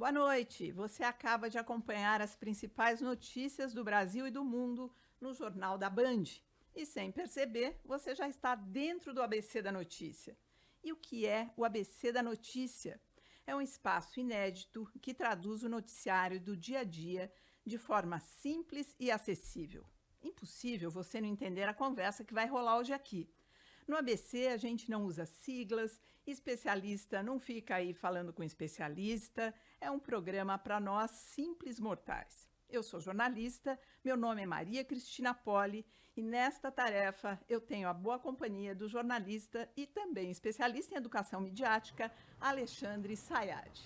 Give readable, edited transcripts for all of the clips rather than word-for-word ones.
Boa noite. Você acaba de acompanhar as principais notícias do Brasil e do mundo no Jornal da Band. E sem perceber, você já está dentro do ABC da Notícia. E o que é o ABC da Notícia? É um espaço inédito que traduz o noticiário do dia a dia de forma simples e acessível. Impossível você não entender a conversa que vai rolar hoje aqui. No ABC, a gente não usa siglas, especialista não fica aí falando com especialista, é um programa para nós simples mortais. Eu sou jornalista, meu nome é Maria Cristina Poli e nesta tarefa eu tenho a boa companhia do jornalista e também especialista em educação midiática, Alexandre Sayad.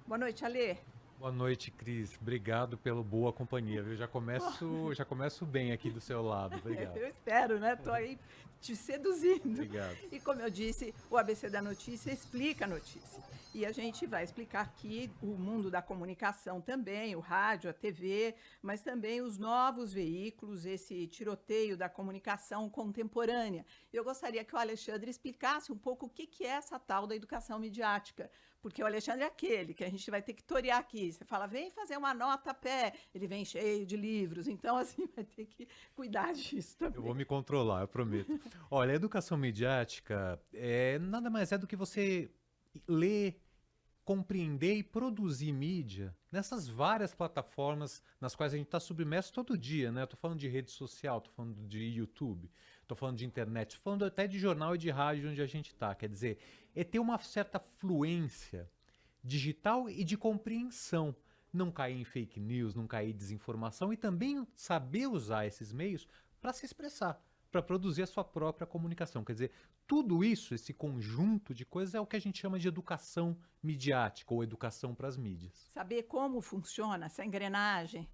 Boa noite, Alê. Boa noite, Cris. Obrigado pela boa companhia, viu? Já começo bem aqui do seu lado. Obrigado. Eu espero, né? Estou aí te seduzindo. Obrigado. E como eu disse, o ABC da Notícia explica a notícia. E a gente vai explicar aqui o mundo da comunicação também, o rádio, a TV, mas também os novos veículos, esse tiroteio da comunicação contemporânea. Eu gostaria que o Alexandre explicasse um pouco o que é essa tal da educação midiática, porque o Alexandre é aquele que a gente vai ter que torear aqui. Você fala, vem fazer uma nota a pé, ele vem cheio de livros, então assim vai ter que cuidar disso também. Eu vou me controlar, eu prometo. Olha, a educação midiática nada mais é do que você ler, compreender e produzir mídia nessas várias plataformas nas quais a gente está submerso todo dia, né? Eu tô falando de rede social, tô falando de YouTube, tô falando de internet, tô falando até de jornal e de rádio onde a gente está. Quer dizer, é ter uma certa fluência digital e de compreensão. Não cair em fake news, não cair em desinformação e também saber usar esses meios para se expressar, para produzir a sua própria comunicação. Quer dizer, tudo isso, esse conjunto de coisas é o que a gente chama de educação midiática ou educação para as mídias. Saber como funciona essa engrenagem.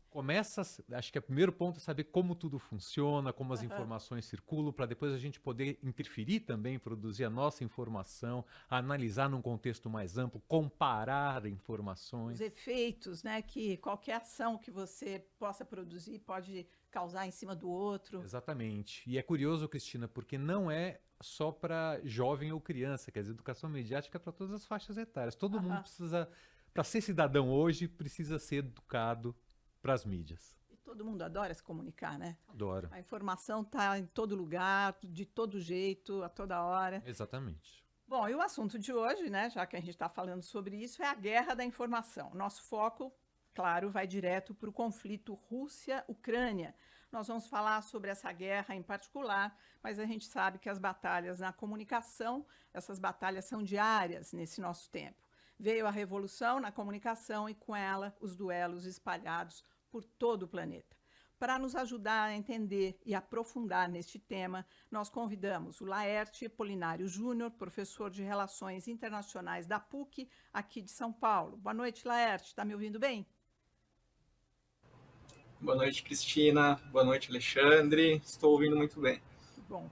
Acho que o primeiro ponto é saber como tudo funciona, como as informações circulam, para depois a gente poder interferir também, produzir a nossa informação, analisar num contexto mais amplo, comparar informações. Os efeitos, né, que qualquer ação que você possa produzir pode causar em cima do outro. Exatamente. E é curioso, Cristina, porque não é só para jovem ou criança, quer dizer, educação midiática é para todas as faixas etárias. Todo mundo precisa, para ser cidadão hoje, precisa ser educado para as mídias. E todo mundo adora se comunicar, né? Adoro. A informação está em todo lugar, de todo jeito, a toda hora. Exatamente. Bom, e o assunto de hoje, né, já que a gente está falando sobre isso, é a guerra da informação. Nosso foco, claro, vai direto para o conflito Rússia-Ucrânia. Nós vamos falar sobre essa guerra em particular, mas a gente sabe que as batalhas na comunicação, essas batalhas são diárias nesse nosso tempo. Veio a revolução na comunicação e com ela os duelos espalhados por todo o planeta. Para nos ajudar a entender e aprofundar neste tema, nós convidamos o Laerte Polinário Júnior, professor de Relações Internacionais da PUC, aqui de São Paulo. Boa noite, Laerte. Está me ouvindo bem? Boa noite, Cristina. Boa noite, Alexandre. Estou ouvindo muito bem. Que bom.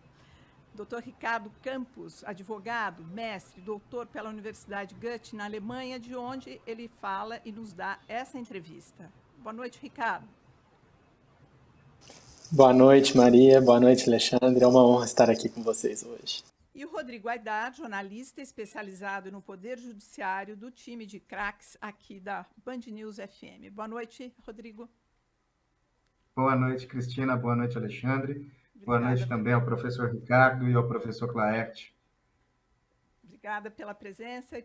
Dr. Ricardo Campos, advogado, mestre, doutor pela Universidade Goethe, na Alemanha, de onde ele fala e nos dá essa entrevista. Boa noite, Ricardo. Boa noite, Maria. Boa noite, Alexandre. É uma honra estar aqui com vocês hoje. E o Rodrigo Aidar, jornalista especializado no Poder Judiciário do time de craques aqui da Band News FM. Boa noite, Rodrigo. Boa noite, Cristina. Boa noite, Alexandre. Boa noite também ao professor Ricardo e ao professor Claerte. Obrigada pela presença e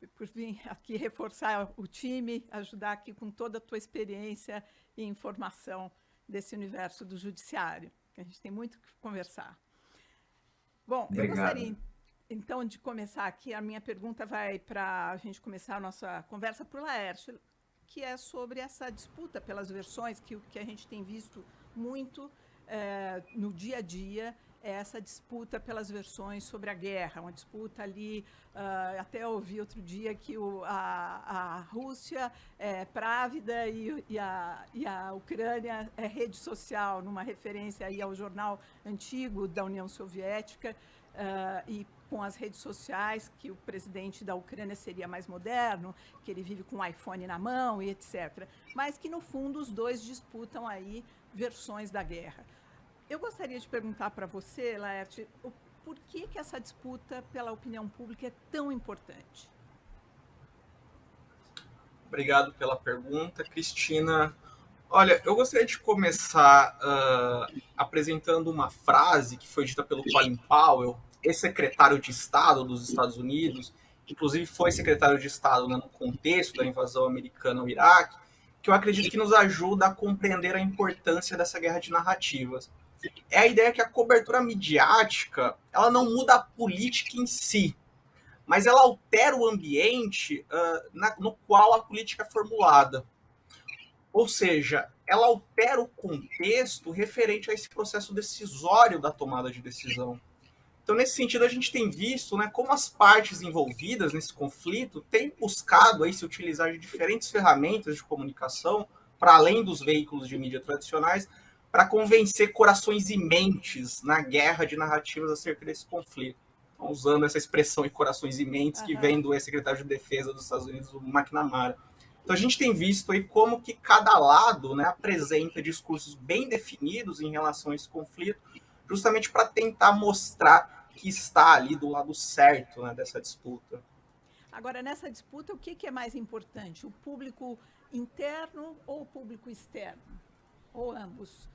por vir aqui reforçar o time, ajudar aqui com toda a tua experiência e informação desse universo do judiciário, que a gente tem muito que conversar. Bom, Obrigado. Eu gostaria, então, de começar aqui, a minha pergunta vai para a gente começar a nossa conversa para o Laerte, que é sobre essa disputa pelas versões que a gente tem visto muito no dia a dia, é essa disputa pelas versões sobre a guerra, uma disputa ali, até ouvi outro dia que a Rússia é Právida e a Ucrânia é rede social, numa referência aí ao jornal antigo da União Soviética, e com as redes sociais, que o presidente da Ucrânia seria mais moderno, que ele vive com um iPhone na mão e etc. Mas que, no fundo, os dois disputam aí versões da guerra. Eu gostaria de perguntar para você, Laerte, por que essa disputa pela opinião pública é tão importante? Obrigado pela pergunta, Cristina. Olha, eu gostaria de começar apresentando uma frase que foi dita pelo Colin Powell, ex-secretário de Estado dos Estados Unidos, inclusive foi secretário de Estado, né, no contexto da invasão americana ao Iraque, que eu acredito que nos ajuda a compreender a importância dessa guerra de narrativas. É a ideia que a cobertura midiática, ela não muda a política em si, mas ela altera o ambiente no qual a política é formulada. Ou seja, ela altera o contexto referente a esse processo decisório da tomada de decisão. Então, nesse sentido, a gente tem visto, né, como as partes envolvidas nesse conflito têm buscado aí se utilizar de diferentes ferramentas de comunicação, para além dos veículos de mídia tradicionais, para convencer corações e mentes na guerra de narrativas acerca desse conflito. Então, usando essa expressão de corações e mentes que vem do ex-secretário de Defesa dos Estados Unidos, o McNamara. Então, a gente tem visto aí como que cada lado, né, apresenta discursos bem definidos em relação a esse conflito, justamente para tentar mostrar que está ali do lado certo, né, dessa disputa. Agora, nessa disputa, o que é mais importante? O público interno ou o público externo? Ou ambos?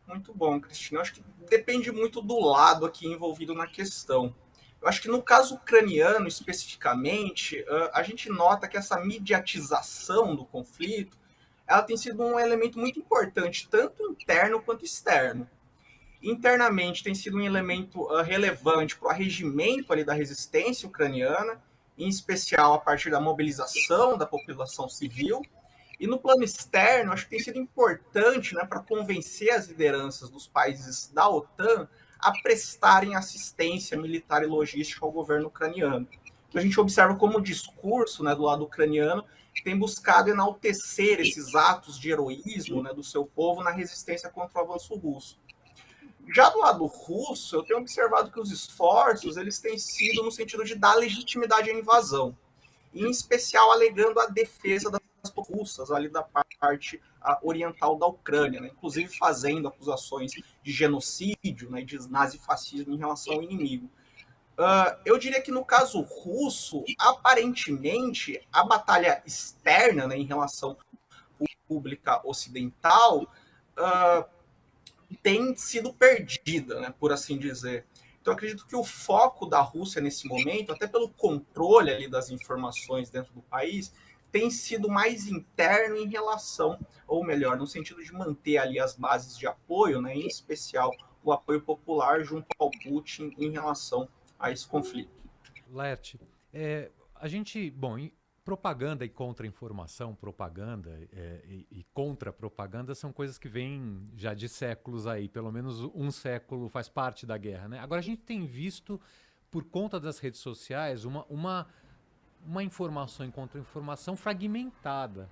Muito bom, Cristina. Eu acho que depende muito do lado aqui envolvido na questão. Eu acho que no caso ucraniano, especificamente, a gente nota que essa mediatização do conflito, ela tem sido um elemento muito importante, tanto interno quanto externo. Internamente tem sido um elemento relevante para o arregimento ali da resistência ucraniana, em especial a partir da mobilização da população civil. E no plano externo, acho que tem sido importante, né, para convencer as lideranças dos países da OTAN a prestarem assistência militar e logística ao governo ucraniano. Então, a gente observa como o discurso, né, do lado ucraniano tem buscado enaltecer esses atos de heroísmo, né, do seu povo na resistência contra o avanço russo. Já do lado russo, eu tenho observado que os esforços eles têm sido no sentido de dar legitimidade à invasão, em especial alegando a defesa das russas ali da parte oriental da Ucrânia, né? Inclusive fazendo acusações de genocídio, né, de nazifascismo em relação ao inimigo. Eu diria que no caso russo, aparentemente, a batalha externa, né, em relação à pública ocidental tem sido perdida, né, por assim dizer. Então, acredito que o foco da Rússia nesse momento, até pelo controle ali das informações dentro do país, tem sido mais interno em relação, ou melhor, no sentido de manter ali as bases de apoio, né, em especial o apoio popular junto ao Putin em relação a esse conflito. Laerte, a gente, bom, propaganda e contra-informação, propaganda e contra-propaganda são coisas que vêm já de séculos aí, pelo menos um século faz parte da guerra, né? Agora a gente tem visto, por conta das redes sociais, uma informação e contra-informação fragmentada,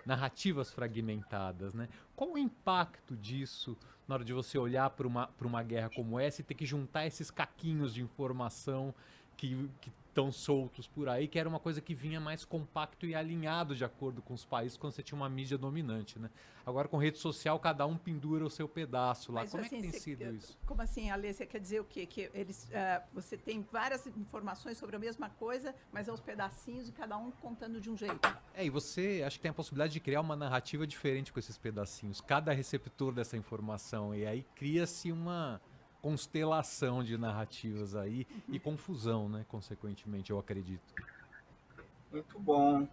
narrativas fragmentadas, né? Qual o impacto disso na hora de você olhar para uma guerra como essa e ter que juntar esses caquinhos de informação que estão soltos por aí, que era uma coisa que vinha mais compacto e alinhado de acordo com os países quando você tinha uma mídia dominante, né? Agora com rede social cada um pendura o seu pedaço lá. Mas, como assim, é que tem sido isso? Como assim, Alê, você quer dizer o quê? Que eles, você tem várias informações sobre a mesma coisa, mas aos pedacinhos e cada um contando de um jeito. E você acho que tem a possibilidade de criar uma narrativa diferente com esses pedacinhos, cada receptor dessa informação, e aí cria-se uma constelação de narrativas aí e confusão, né, consequentemente, eu acredito. Muito bom.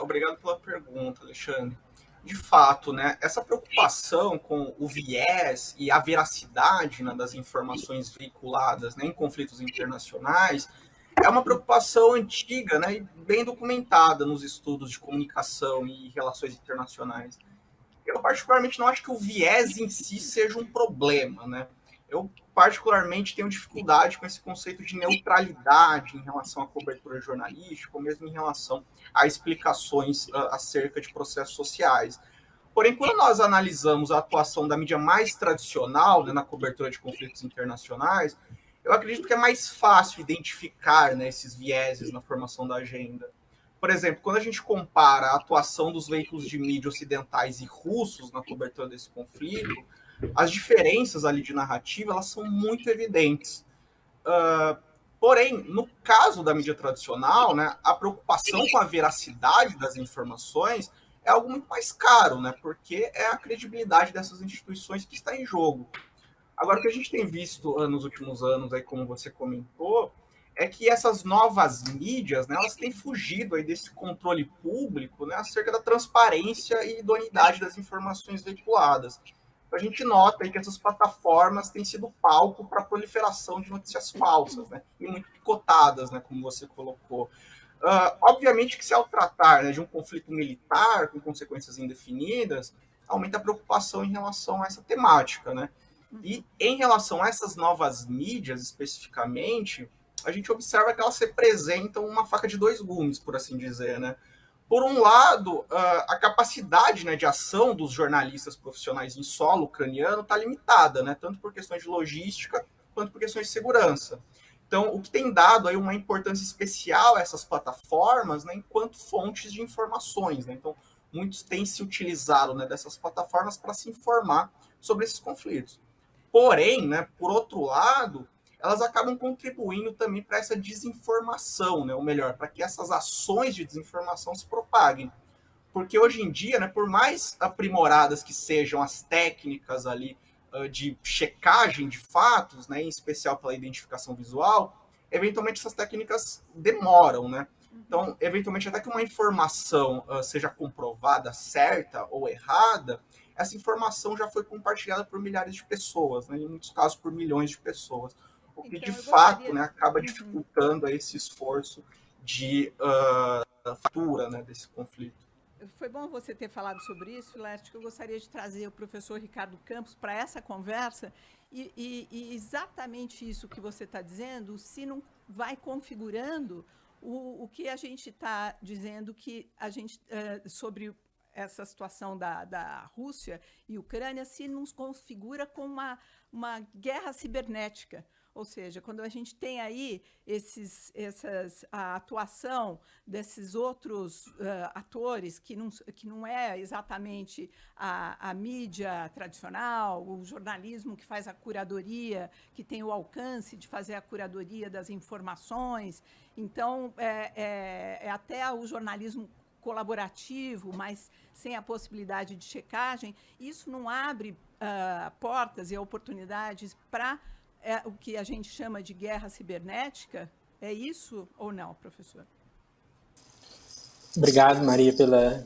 Obrigado pela pergunta, Alexandre. De fato, né, essa preocupação com o viés e a veracidade, né, das informações veiculadas, né, em conflitos internacionais é uma preocupação antiga, né, e bem documentada nos estudos de comunicação e relações internacionais. Eu particularmente não acho que o viés em si seja um problema, né? Eu particularmente tenho dificuldade com esse conceito de neutralidade em relação à cobertura jornalística, ou mesmo em relação a explicações acerca de processos sociais. Porém, quando nós analisamos a atuação da mídia mais tradicional, né, na cobertura de conflitos internacionais, eu acredito que é mais fácil identificar, né, esses vieses na formação da agenda. Por exemplo, quando a gente compara a atuação dos veículos de mídia ocidentais e russos na cobertura desse conflito, as diferenças ali de narrativa elas são muito evidentes. Porém, no caso da mídia tradicional, né, a preocupação com a veracidade das informações é algo muito mais caro, né, porque é a credibilidade dessas instituições que está em jogo. Agora, o que a gente tem visto nos últimos anos, aí, como você comentou, é que essas novas mídias, né, elas têm fugido aí desse controle público, né, acerca da transparência e idoneidade das informações veiculadas. A gente nota aí que essas plataformas têm sido palco para a proliferação de notícias falsas, né, e muito picotadas, né, como você colocou. Obviamente que se ao tratar, né, de um conflito militar com consequências indefinidas, aumenta a preocupação em relação a essa temática, né? E em relação a essas novas mídias, especificamente, a gente observa que elas representam uma faca de dois gumes, por assim dizer, né? Por um lado, a capacidade, né, de ação dos jornalistas profissionais em solo ucraniano está limitada, né? Tanto por questões de logística quanto por questões de segurança. Então, o que tem dado aí uma importância especial a essas plataformas, né, enquanto fontes de informações, né? Então, muitos têm se utilizado, né, dessas plataformas para se informar sobre esses conflitos. Porém, né, por outro lado, elas acabam contribuindo também para essa desinformação, né, ou melhor, para que essas ações de desinformação se propaguem. Porque hoje em dia, né, por mais aprimoradas que sejam as técnicas ali de checagem de fatos, né, em especial pela identificação visual, eventualmente essas técnicas demoram, né? Então, eventualmente, até que uma informação seja comprovada certa ou errada, essa informação já foi compartilhada por milhares de pessoas, né, em muitos casos por milhões de pessoas, o que Então, de eu fato, gostaria. né, acaba dificultando esse esforço de fatura, né, desse conflito. Foi bom você ter falado sobre isso, Leste, que eu gostaria de trazer o professor Ricardo Campos para essa conversa e exatamente isso que você está dizendo, o Sino vai configurando o que a gente está dizendo que a gente sobre essa situação da Rússia e Ucrânia se nos configura como uma guerra cibernética. Ou seja, quando a gente tem aí a atuação desses outros atores, que não é exatamente a mídia tradicional, o jornalismo que faz a curadoria, que tem o alcance de fazer a curadoria das informações. Então, é até o jornalismo colaborativo, mas sem a possibilidade de checagem. Isso não abre portas e oportunidades para o que a gente chama de guerra cibernética? É isso ou não, professor? Obrigado, Maria,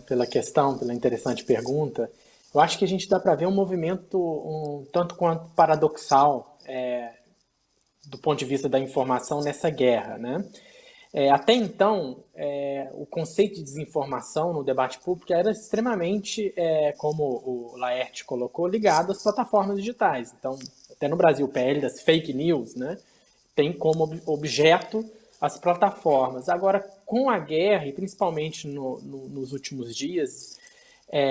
pela questão, pela interessante pergunta. Eu acho que a gente dá para ver um movimento um tanto quanto paradoxal do ponto de vista da informação nessa guerra, né? Até então, o conceito de desinformação no debate público era extremamente, como o Laerte colocou, ligado às plataformas digitais. Então, até no Brasil, o PL das fake news, né, tem como objeto as plataformas. Agora, com a guerra, e principalmente nos últimos dias,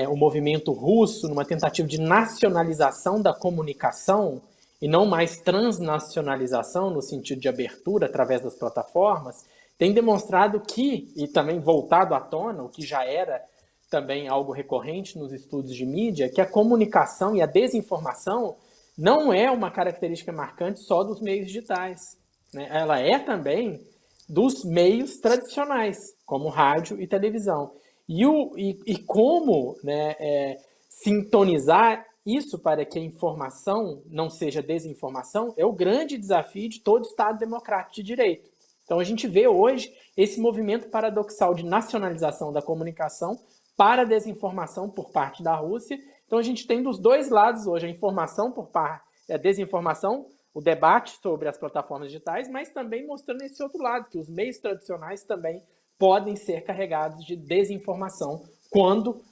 o movimento russo, numa tentativa de nacionalização da comunicação, e não mais transnacionalização, no sentido de abertura através das plataformas, tem demonstrado que, e também voltado à tona, o que já era também algo recorrente nos estudos de mídia, que a comunicação e a desinformação não é uma característica marcante só dos meios digitais, né? Ela é também dos meios tradicionais, como rádio e televisão. E como, né, sintonizar isso para que a informação não seja desinformação é o grande desafio de todo Estado democrático de direito. Então a gente vê hoje esse movimento paradoxal de nacionalização da comunicação para a desinformação por parte da Rússia. Então a gente tem dos dois lados hoje a informação por parte, a desinformação, o debate sobre as plataformas digitais, mas também mostrando esse outro lado, que os meios tradicionais também podem ser carregados de desinformação quando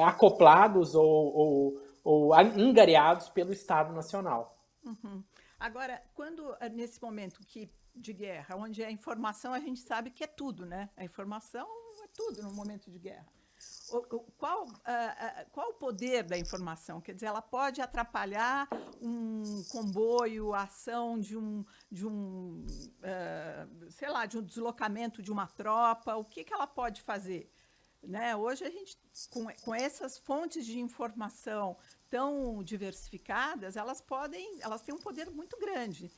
acoplados ou angariados pelo Estado Nacional. Uhum. Agora, quando nesse momento de guerra, onde a informação a gente sabe que é tudo, né? A informação é tudo no momento de guerra. Qual o poder da informação? Quer dizer, ela pode atrapalhar um comboio, a ação de um deslocamento de uma tropa? O que ela pode fazer? Né? Hoje a gente, com essas fontes de informação tão diversificadas, elas têm um poder muito grande.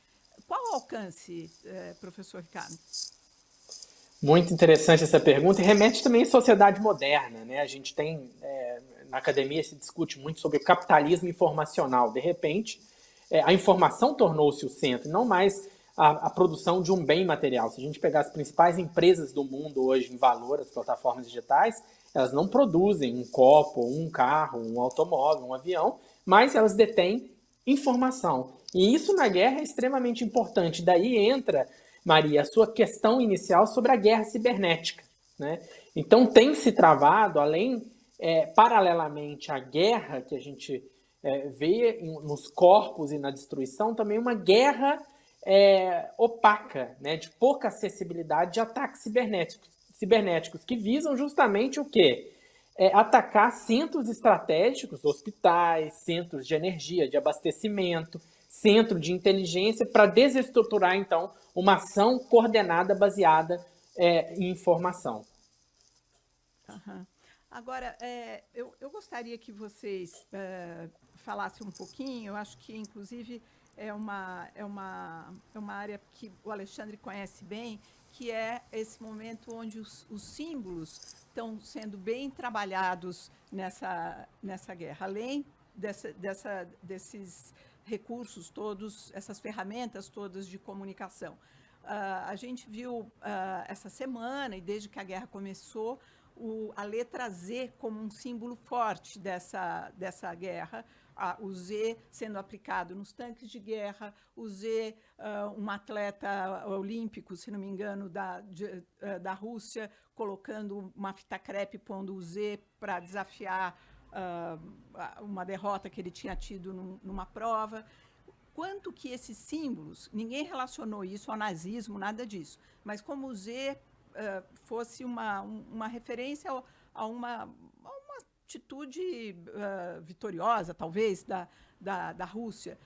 qual o alcance, professor Ricardo? Muito interessante essa pergunta e remete também à sociedade moderna, né? A gente tem, na academia se discute muito sobre o capitalismo informacional. De repente, a informação tornou-se o centro, não mais a produção de um bem material. Se a gente pegar as principais empresas do mundo hoje em valor, as plataformas digitais, elas não produzem um copo, um carro, um automóvel, um avião, mas elas detêm informação. E isso na guerra é extremamente importante. Daí entra, Maria, a sua questão inicial sobre a guerra cibernética, né? Então tem se travado, paralelamente à guerra que a gente vê nos corpos e na destruição, também uma guerra opaca, né? De pouca acessibilidade, de ataques cibernéticos que visam justamente o quê? Atacar centros estratégicos, hospitais, centros de energia, de abastecimento, centro de inteligência, para desestruturar, então, uma ação coordenada baseada em informação. Uhum. Agora, eu gostaria que vocês falassem um pouquinho, eu acho que, inclusive, é uma área que o Alexandre conhece bem, que é esse momento onde os símbolos estão sendo bem trabalhados nessa guerra, além desses recursos todos, essas ferramentas todas de comunicação. A gente viu essa semana, e desde que a guerra começou, a letra Z como um símbolo forte dessa guerra, o Z sendo aplicado nos tanques de guerra, o Z, um atleta olímpico, se não me engano, da Rússia, colocando uma fita crepe, pondo o Z para desafiar uma derrota que ele tinha tido numa prova. Quanto que esses símbolos, ninguém relacionou isso ao nazismo, nada disso, mas como o Z fosse uma referência a uma atitude vitoriosa, talvez, da Rússia.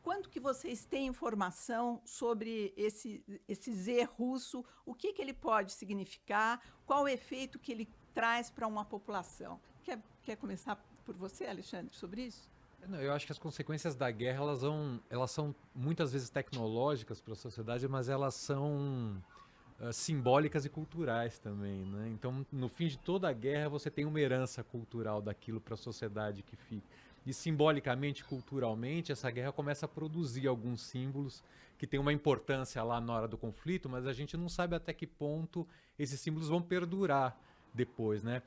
Quanto que vocês têm informação sobre esse Z russo? O que ele pode significar? Qual o efeito que ele traz para uma população? Quer começar por você, Alexandre, sobre isso? Eu acho que as consequências da guerra elas são muitas vezes tecnológicas para a sociedade, mas elas são simbólicas e culturais também, né? Então, no fim de toda a guerra, você tem uma herança cultural daquilo para a sociedade que fica. E simbolicamente, culturalmente, essa guerra começa a produzir alguns símbolos que têm uma importância lá na hora do conflito, mas a gente não sabe até que ponto esses símbolos vão perdurar depois, né?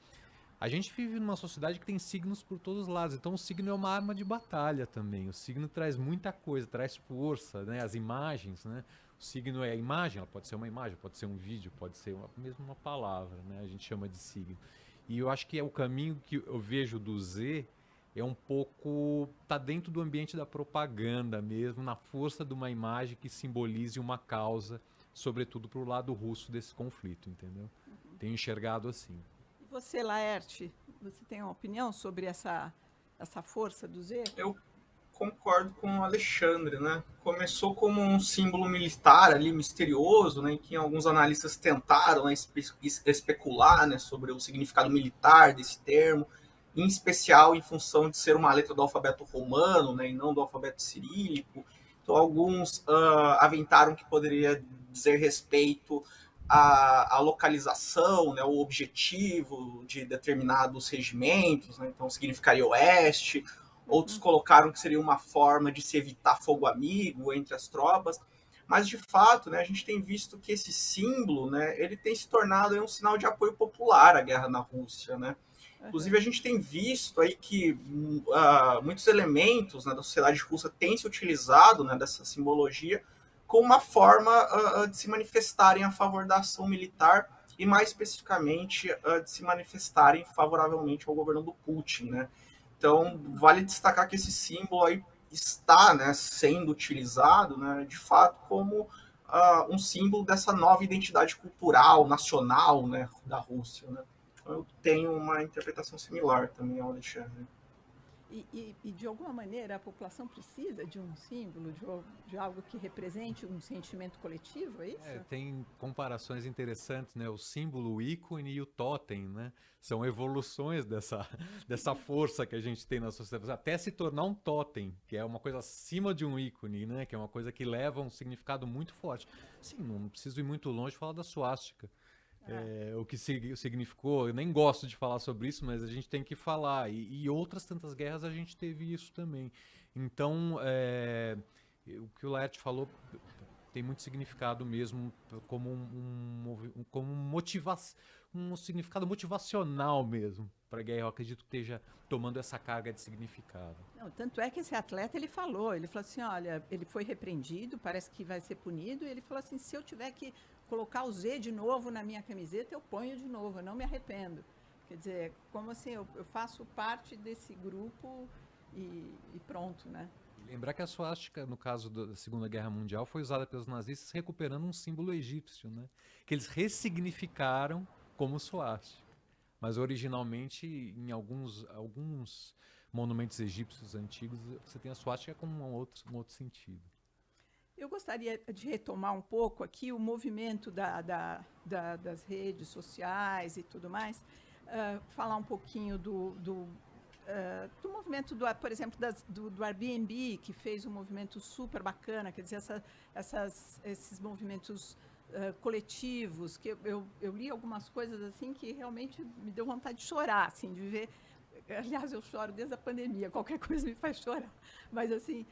A gente vive numa sociedade que tem signos por todos os lados, então o signo é uma arma de batalha também. O signo traz muita coisa, traz força, né? As imagens, né? O signo é a imagem, ela pode ser uma imagem, pode ser um vídeo, pode ser mesmo uma palavra, né? A gente chama de signo. E eu acho que é o caminho que eu vejo do Z é um pouco, tá dentro do ambiente da propaganda mesmo, na força de uma imagem que simbolize uma causa, sobretudo para o lado russo desse conflito, entendeu? Tenho enxergado assim. E você, Laerte, você tem uma opinião sobre essa força do Z? Eu concordo com o Alexandre, né? Começou como um símbolo militar ali, misterioso, né? Em que alguns analistas tentaram, né, especular, né, sobre o significado militar desse termo, em especial em função de ser uma letra do alfabeto romano, né, e não do alfabeto cirílico. Então, alguns aventaram que poderia dizer respeito à localização, né, o objetivo de determinados regimentos, né, então significaria oeste. Outros colocaram que seria uma forma de se evitar fogo amigo entre as tropas. Mas, de fato, né, a gente tem visto que esse símbolo, né, ele tem se tornado um sinal de apoio popular à guerra na Rússia, né? Inclusive, a gente tem visto aí que muitos elementos, né, da sociedade russa têm se utilizado, né, dessa simbologia como uma forma de se manifestarem a favor da ação militar e, mais especificamente, de se manifestarem favoravelmente ao governo do Putin, né? Então, vale destacar que esse símbolo aí está, né, sendo utilizado, né, de fato, como um símbolo dessa nova identidade cultural, nacional, né, da Rússia, né? Eu tenho uma interpretação similar também ao Alexandre. E, de alguma maneira, a população precisa de um símbolo, de algo que represente um sentimento coletivo, é isso? Tem comparações interessantes, né? O símbolo, o ícone e o totem, né? São evoluções dessa força que a gente tem na sociedade, até se tornar um totem, que é uma coisa acima de um ícone, né? Que é uma coisa que leva um significado muito forte. Sim, não preciso ir muito longe e falar da suástica. O que significou, eu nem gosto de falar sobre isso, mas a gente tem que falar. E outras tantas guerras a gente teve isso também. Então, o que o Laerte falou tem muito significado mesmo, como um significado motivacional mesmo para a guerra. Eu acredito que esteja tomando essa carga de significado. Não, tanto é que esse atleta, ele falou assim, olha, ele foi repreendido, parece que vai ser punido, e ele falou assim, se eu tiver que colocar o Z de novo na minha camiseta, eu ponho de novo, eu não me arrependo. Quer dizer, como assim, eu faço parte desse grupo e pronto, né? Lembrar que a suástica, no caso da Segunda Guerra Mundial, foi usada pelos nazistas recuperando um símbolo egípcio, né? Que eles ressignificaram como suástica. Mas originalmente, em alguns monumentos egípcios antigos, você tem a suástica com um outro sentido. Eu gostaria de retomar um pouco aqui o movimento das redes sociais e tudo mais, falar um pouquinho do movimento, por exemplo, do Airbnb, que fez um movimento super bacana, quer dizer, esses movimentos coletivos, que eu li algumas coisas assim que realmente me deu vontade de chorar, assim, de ver. Aliás, eu choro desde a pandemia, qualquer coisa me faz chorar. Mas, assim,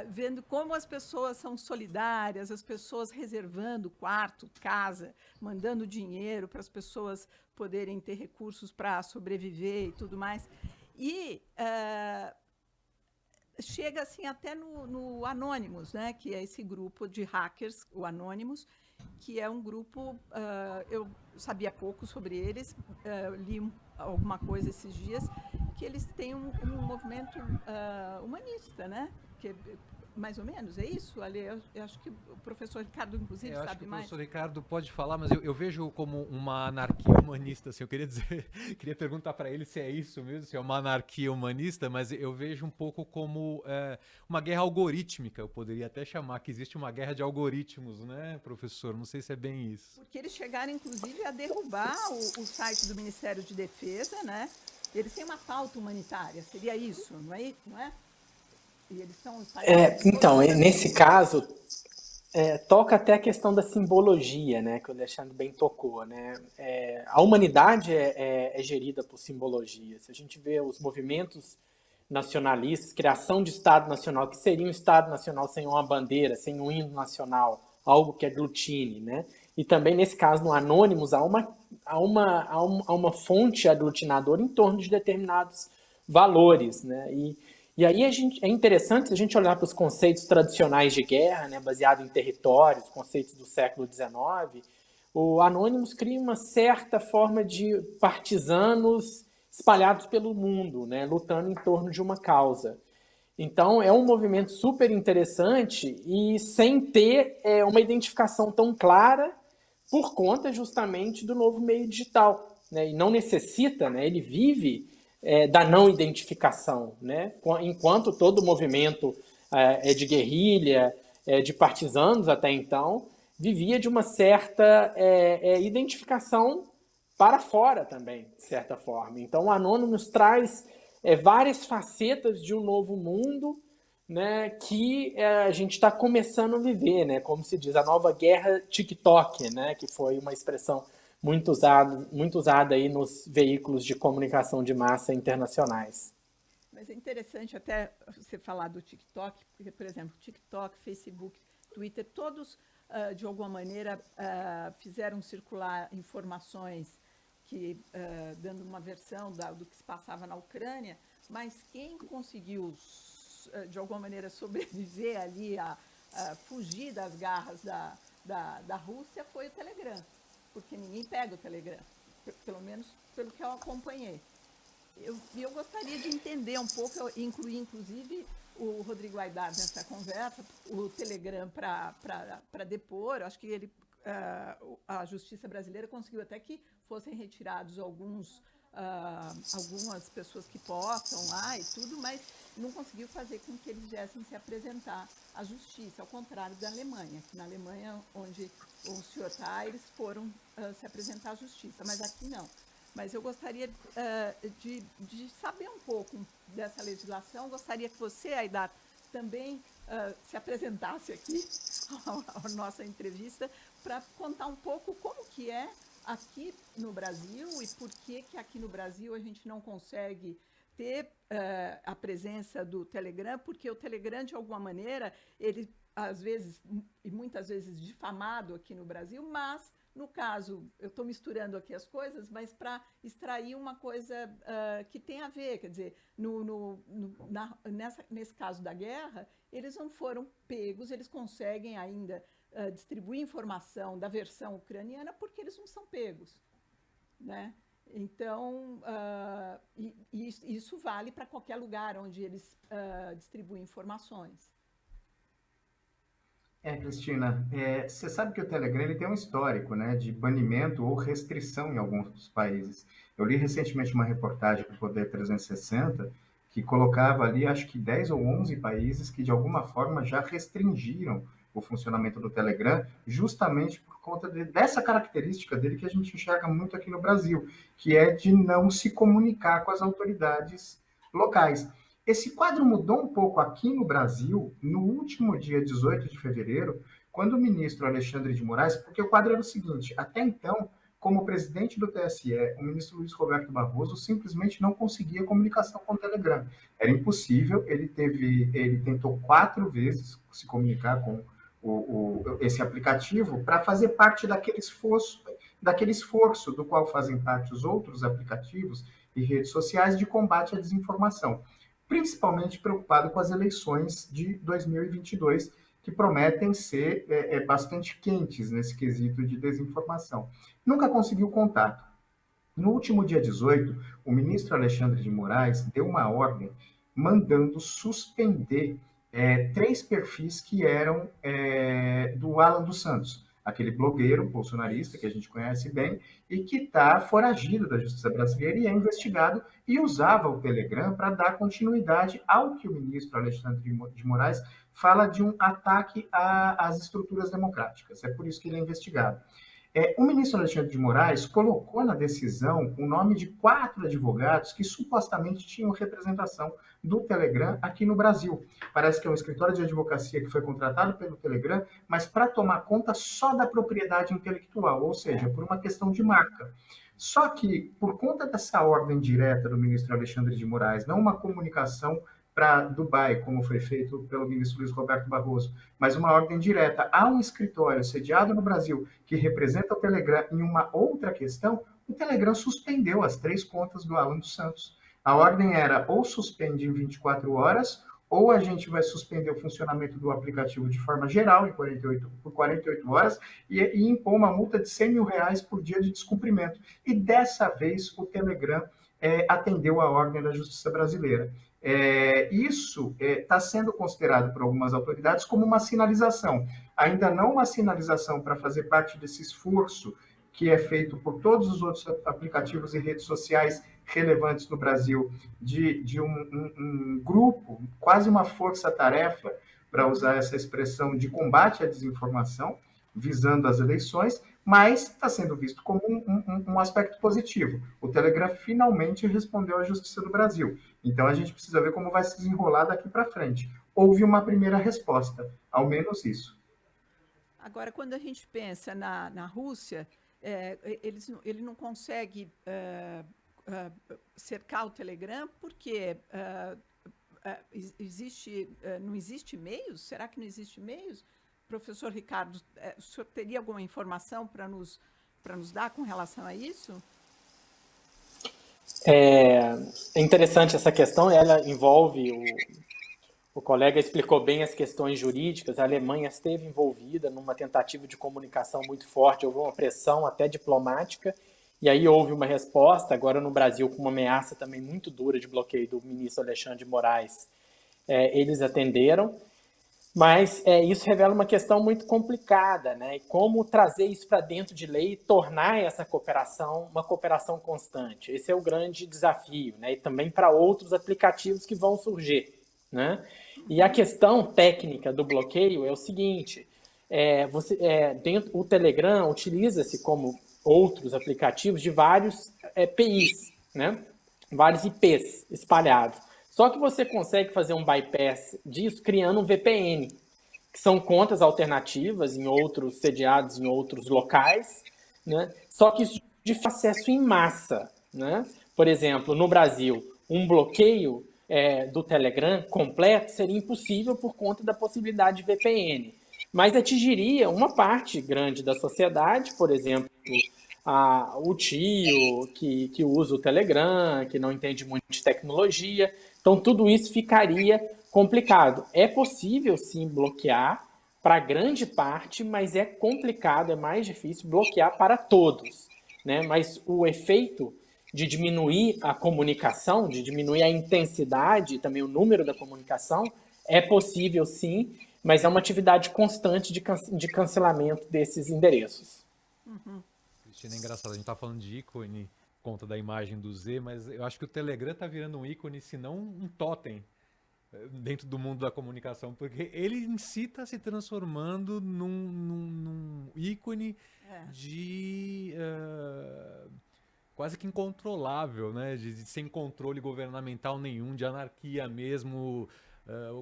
vendo como as pessoas são solidárias, as pessoas reservando quarto, casa, mandando dinheiro para as pessoas poderem ter recursos para sobreviver e tudo mais. E chega, assim, até no Anonymous, né, que é esse grupo de hackers, o Anonymous, que é um grupo, eu sabia pouco sobre eles, li alguma coisa esses dias, que eles têm um movimento humanista, né? Que mais ou menos, é isso? Ali, eu acho que o professor Ricardo, inclusive, sabe mais. Eu acho que o professor Ricardo pode falar, mas eu vejo como uma anarquia humanista, assim, eu queria perguntar para ele se é isso mesmo, se é uma anarquia humanista, mas eu vejo um pouco como uma guerra algorítmica, eu poderia até chamar, que existe uma guerra de algoritmos, né, professor? Não sei se é bem isso. Porque eles chegaram, inclusive, a derrubar o site do Ministério de Defesa, né? Eles têm uma pauta humanitária, seria isso, não é? E eles são então, nesse caso, toca até a questão da simbologia, né, que o Alexandre bem tocou, né? A humanidade é gerida por simbologia. Se a gente vê os movimentos nacionalistas, criação de Estado Nacional, que seria um Estado Nacional sem uma bandeira, sem um hino nacional, algo que aglutine, né? E também, nesse caso, no Anonymous, há uma fonte aglutinadora em torno de determinados valores, né? E aí é interessante a gente olhar para os conceitos tradicionais de guerra, né, baseado em territórios, conceitos do século XIX. O Anonymous cria uma certa forma de partisanos espalhados pelo mundo, né, lutando em torno de uma causa. Então, é um movimento super interessante e sem ter uma identificação tão clara por conta justamente do novo meio digital, né? E não necessita, né? Ele vive da não identificação, né? Enquanto todo movimento de guerrilha, de partisanos até então, vivia de uma certa identificação para fora também, de certa forma. Então, o Anonymous traz várias facetas de um novo mundo, né, que a gente está começando a viver, né, como se diz, a nova guerra TikTok, né, que foi uma expressão muito usada aí nos veículos de comunicação de massa internacionais. Mas é interessante até você falar do TikTok, porque, por exemplo, TikTok, Facebook, Twitter, todos, de alguma maneira, fizeram circular informações que, dando uma versão do que se passava na Ucrânia, mas quem conseguiu, de alguma maneira, sobreviver ali, a fugir das garras da Rússia, foi o Telegram, porque ninguém pega o Telegram, pelo menos pelo que eu acompanhei. Eu gostaria de entender um pouco, eu incluí, inclusive, o Rodrigo Aidar nessa conversa, o Telegram para depor. Acho que a Justiça Brasileira conseguiu até que fossem retirados alguns algumas pessoas que possam lá e tudo, mas não conseguiu fazer com que eles viessem se apresentar à justiça, ao contrário da Alemanha, que na Alemanha, onde o senhor está, eles foram se apresentar à justiça, mas aqui não. Mas eu gostaria de saber um pouco dessa legislação, gostaria que você, Aidar, também se apresentasse aqui à nossa entrevista para contar um pouco como que é aqui no Brasil e por que aqui no Brasil a gente não consegue ter a presença do Telegram, porque o Telegram, de alguma maneira, ele, às vezes, e muitas vezes, difamado aqui no Brasil, mas, no caso, eu estou misturando aqui as coisas, mas para extrair uma coisa que tem a ver, quer dizer, nesse caso da guerra, eles não foram pegos, eles conseguem ainda distribuir informação da versão ucraniana porque eles não são pegos, né? Então, isso vale para qualquer lugar onde eles distribuem informações. Cristina, você sabe que o Telegram ele tem um histórico, né, de banimento ou restrição em alguns países. Eu li recentemente uma reportagem do Poder 360 que colocava ali, acho que 10 ou 11 países que, de alguma forma, já restringiram o funcionamento do Telegram, justamente por conta dessa característica dele que a gente enxerga muito aqui no Brasil, que é de não se comunicar com as autoridades locais. Esse quadro mudou um pouco aqui no Brasil, no último dia 18 de fevereiro, quando o ministro Alexandre de Moraes, porque o quadro era o seguinte, até então, como presidente do TSE, o ministro Luiz Roberto Barroso simplesmente não conseguia comunicação com o Telegram. Era impossível, ele tentou 4 vezes se comunicar com esse aplicativo para fazer parte daquele esforço do qual fazem parte os outros aplicativos e redes sociais de combate à desinformação, principalmente preocupado com as eleições de 2022, que prometem ser bastante quentes nesse quesito de desinformação. Nunca conseguiu contato. No último dia 18, o ministro Alexandre de Moraes deu uma ordem mandando suspender 3 perfis que eram do Alan dos Santos, aquele blogueiro bolsonarista que a gente conhece bem e que está foragido da justiça brasileira e é investigado e usava o Telegram para dar continuidade ao que o ministro Alexandre de Moraes fala de um ataque às estruturas democráticas. É por isso que ele é investigado. O ministro Alexandre de Moraes colocou na decisão o nome de 4 advogados que supostamente tinham representação do Telegram aqui no Brasil. Parece que é um escritório de advocacia que foi contratado pelo Telegram, mas para tomar conta só da propriedade intelectual, ou seja, por uma questão de marca. Só que, por conta dessa ordem direta do ministro Alexandre de Moraes, não uma comunicação para Dubai, como foi feito pelo ministro Luiz Roberto Barroso, mas uma ordem direta a um escritório sediado no Brasil que representa o Telegram em uma outra questão, o Telegram suspendeu as 3 contas do Alan dos Santos. A ordem era ou suspende em 24 horas, ou a gente vai suspender o funcionamento do aplicativo de forma geral por 48 horas e impor uma multa de R$100 mil por dia de descumprimento. E dessa vez o Telegram atendeu a ordem da Justiça Brasileira. Isso está sendo considerado por algumas autoridades como uma sinalização, ainda não uma sinalização para fazer parte desse esforço que é feito por todos os outros aplicativos e redes sociais relevantes no Brasil, de um grupo, quase uma força-tarefa, para usar essa expressão, de combate à desinformação, visando as eleições, mas está sendo visto como um aspecto positivo. O Telegram finalmente respondeu à Justiça do Brasil. Então, a gente precisa ver como vai se desenrolar daqui para frente. Houve uma primeira resposta, ao menos isso. Agora, quando a gente pensa na Rússia, ele não consegue cercar o Telegram porque não existe meios? Será que não existe meios? Professor Ricardo, o senhor teria alguma informação para nos dar com relação a isso? É interessante essa questão, ela envolve, o colega explicou bem as questões jurídicas, a Alemanha esteve envolvida numa tentativa de comunicação muito forte, houve uma pressão até diplomática, e aí houve uma resposta, agora no Brasil, com uma ameaça também muito dura de bloqueio do ministro Alexandre de Moraes, eles atenderam. Mas isso revela uma questão muito complicada, né? E como trazer isso para dentro de lei e tornar essa cooperação uma cooperação constante. Esse é o grande desafio, né? E também para outros aplicativos que vão surgir, né? E a questão técnica do bloqueio é o seguinte: o Telegram utiliza-se, como outros aplicativos, de vários PIs, né? Vários IPs espalhados. Só que você consegue fazer um bypass disso criando um VPN, que são contas alternativas sediados em outros locais, né? Só que isso de acesso em massa, né? Por exemplo, no Brasil, um bloqueio do Telegram completo seria impossível por conta da possibilidade de VPN, mas atingiria uma parte grande da sociedade, por exemplo, o tio que usa o Telegram, que não entende muito de tecnologia. Então, tudo isso ficaria complicado. É possível, sim, bloquear para grande parte, mas é complicado, é mais difícil bloquear para todos, né? Mas o efeito de diminuir a comunicação, de diminuir a intensidade, também o número da comunicação, é possível, sim, mas é uma atividade constante de cancelamento desses endereços. Cristina, é engraçado, a gente tá falando de ícone, conta da imagem do Z, mas eu acho que o Telegram tá virando um ícone, se não um totem, dentro do mundo da comunicação, porque ele em si tá se transformando num ícone de quase que incontrolável, né? De sem controle governamental nenhum, de anarquia mesmo,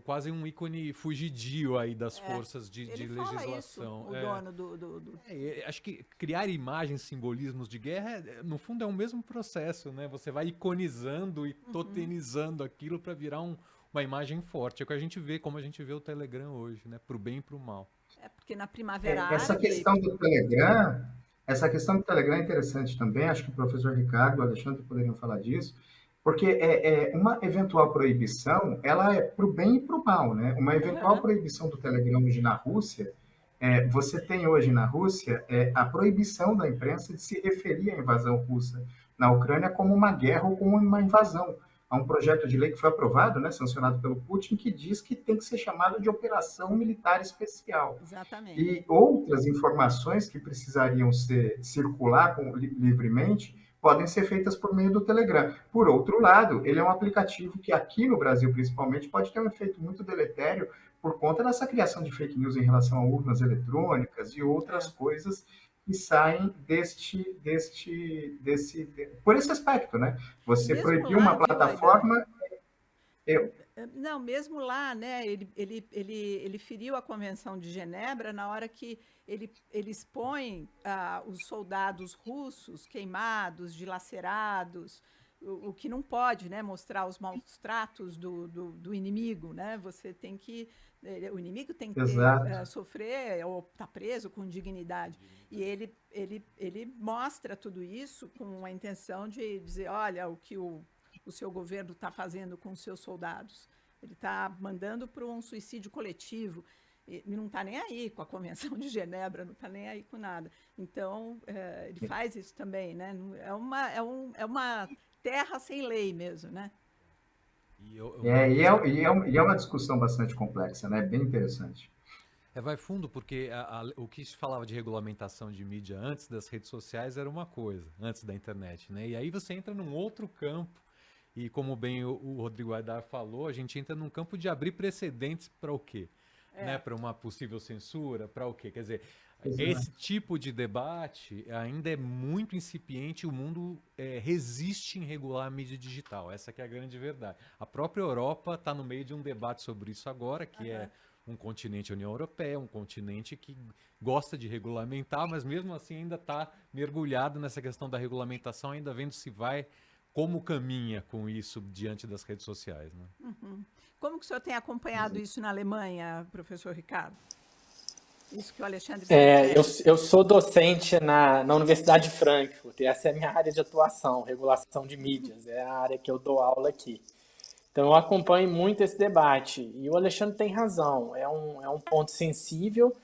quase um ícone fugidio aí das forças de legislação. Ele fala isso, o dono do... Acho que criar imagens, simbolismos de guerra, no fundo é o mesmo processo, né? Você vai iconizando e totemizando aquilo para virar uma imagem forte. É o que a gente vê, como a gente vê o Telegram hoje, né? Pro bem e pro mal. Porque na Primavera Essa Árabe... questão do Telegram é interessante também, acho que o professor Ricardo e o Alexandre poderiam falar disso, porque uma eventual proibição, ela é para o bem e para o mal, né? Uma eventual proibição do Telegram hoje na Rússia, você tem hoje na Rússia a proibição da imprensa de se referir à invasão russa na Ucrânia como uma guerra ou como uma invasão. Há um projeto de lei que foi aprovado, né, sancionado pelo Putin, que diz que tem que ser chamado de operação militar especial. Exatamente. E outras informações que precisariam circular livremente podem ser feitas por meio do Telegram. Por outro lado, ele é um aplicativo que aqui no Brasil, principalmente, pode ter um efeito muito deletério por conta dessa criação de fake news em relação a urnas eletrônicas e outras coisas que saem por esse aspecto, né? Você proibir uma plataforma... Não, mesmo lá, né, ele feriu a Convenção de Genebra na hora que ele expõe os soldados russos queimados, dilacerados, o que não pode, né, mostrar os maus tratos do inimigo, né? Você tem que... O inimigo tem que sofrer ou estar preso com dignidade. E ele mostra tudo isso com a intenção de dizer, olha, o que o seu governo está fazendo com os seus soldados. Ele está mandando para um suicídio coletivo. Ele não está nem aí com a Convenção de Genebra, não está nem aí com nada. Então, ele faz isso também, né? É uma terra sem lei mesmo, né? E é uma discussão bastante complexa, né? Bem interessante. Vai fundo, porque o que se falava de regulamentação de mídia antes das redes sociais era uma coisa, antes da internet, né? E aí você entra num outro campo, e como bem o Rodrigo Aidar falou, a gente entra num campo de abrir precedentes para o quê? Né? Para uma possível censura, para o quê? Quer dizer, esse tipo de debate ainda é muito incipiente, o mundo resiste em regular a mídia digital, essa que é a grande verdade. A própria Europa está no meio de um debate sobre isso agora, que é um continente União Europeia, um continente que gosta de regulamentar, mas mesmo assim ainda está mergulhado nessa questão da regulamentação, ainda vendo se vai, como caminha com isso diante das redes sociais, né? Como que o senhor tem acompanhado isso na Alemanha, professor Ricardo? Isso que o Alexandre... Eu sou docente na Universidade de Frankfurt, e essa é a minha área de atuação, regulação de mídias, é a área que eu dou aula aqui. Então, eu acompanho muito esse debate, e o Alexandre tem razão, é um ponto sensível,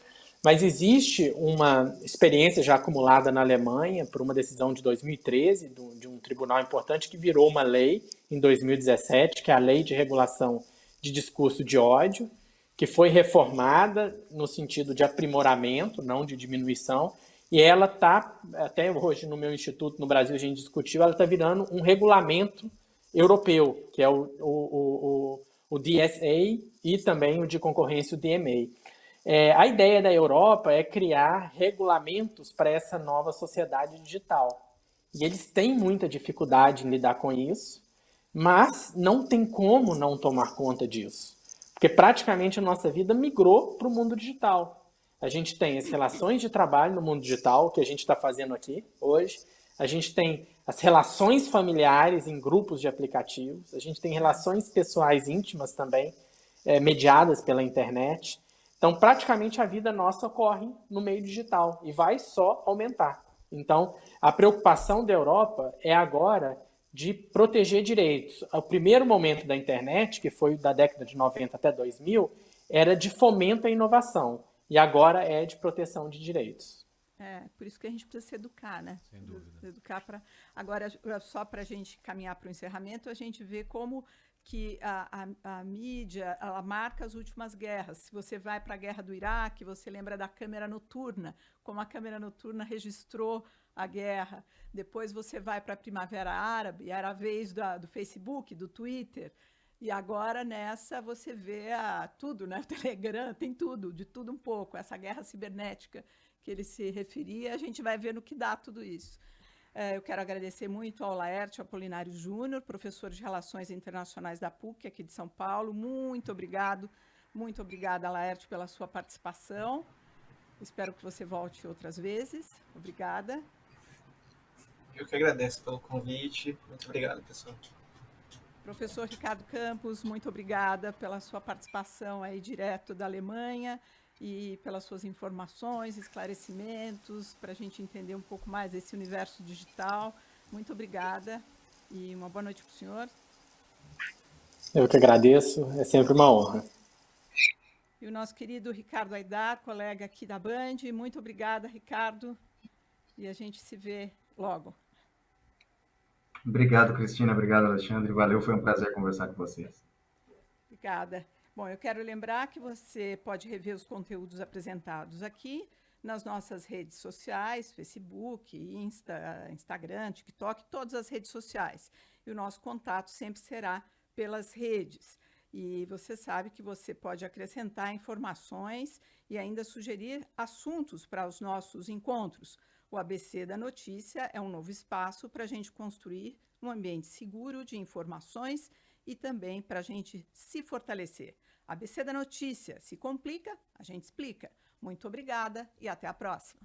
mas existe uma experiência já acumulada na Alemanha por uma decisão de 2013, de um tribunal importante, que virou uma lei em 2017, que é a Lei de Regulação de Discurso de Ódio, que foi reformada no sentido de aprimoramento, não de diminuição, e ela está, até hoje no meu instituto, no Brasil, a gente discutiu, ela está virando um regulamento europeu, que é o DSA e também o de concorrência, o DMA. A ideia da Europa é criar regulamentos para essa nova sociedade digital. E eles têm muita dificuldade em lidar com isso, mas não tem como não tomar conta disso. Porque praticamente a nossa vida migrou para o mundo digital. A gente tem as relações de trabalho no mundo digital, que a gente está fazendo aqui hoje. A gente tem as relações familiares em grupos de aplicativos. A gente tem relações pessoais íntimas também, mediadas pela internet. Então, praticamente a vida nossa ocorre no meio digital e vai só aumentar. Então, a preocupação da Europa é agora de proteger direitos. O primeiro momento da internet, que foi da década de 90 até 2000, era de fomento à inovação. E agora é de proteção de direitos. Por isso que a gente precisa se educar, né? Sem dúvida. Educar para... Agora, só para a gente caminhar para o encerramento, a gente vê como que a mídia, ela marca as últimas guerras. Se você vai para a guerra do Iraque, você lembra da câmera noturna, como a câmera noturna registrou a guerra. Depois você vai para a Primavera Árabe, era a vez do Facebook, do Twitter. E agora nessa você vê tudo, né? Telegram, tem tudo, de tudo um pouco. Essa guerra cibernética que ele se referia, a gente vai ver no que dá tudo isso. Eu quero agradecer muito ao Laerte Apolinário Júnior, professor de Relações Internacionais da PUC, aqui de São Paulo. Muito obrigada, Laerte, pela sua participação. Espero que você volte outras vezes. Obrigada. Eu que agradeço pelo convite. Muito obrigado, pessoal. Professor Ricardo Campos, muito obrigada pela sua participação aí direto da Alemanha e pelas suas informações, esclarecimentos, para a gente entender um pouco mais esse universo digital. Muito obrigada e uma boa noite para o senhor. Eu que agradeço, é sempre uma honra. E o nosso querido Ricardo Aidar, colega aqui da Band. Muito obrigada, Ricardo, e a gente se vê logo. Obrigado, Cristina. Obrigado, Alexandre. Valeu, foi um prazer conversar com vocês. Obrigada. Bom, eu quero lembrar que você pode rever os conteúdos apresentados aqui nas nossas redes sociais, Facebook, Instagram, TikTok, todas as redes sociais. E o nosso contato sempre será pelas redes. E você sabe que você pode acrescentar informações e ainda sugerir assuntos para os nossos encontros. O ABC da Notícia é um novo espaço para a gente construir um ambiente seguro de informações e também para a gente se fortalecer. ABC da Notícia, se complica, a gente explica. Muito obrigada e até a próxima.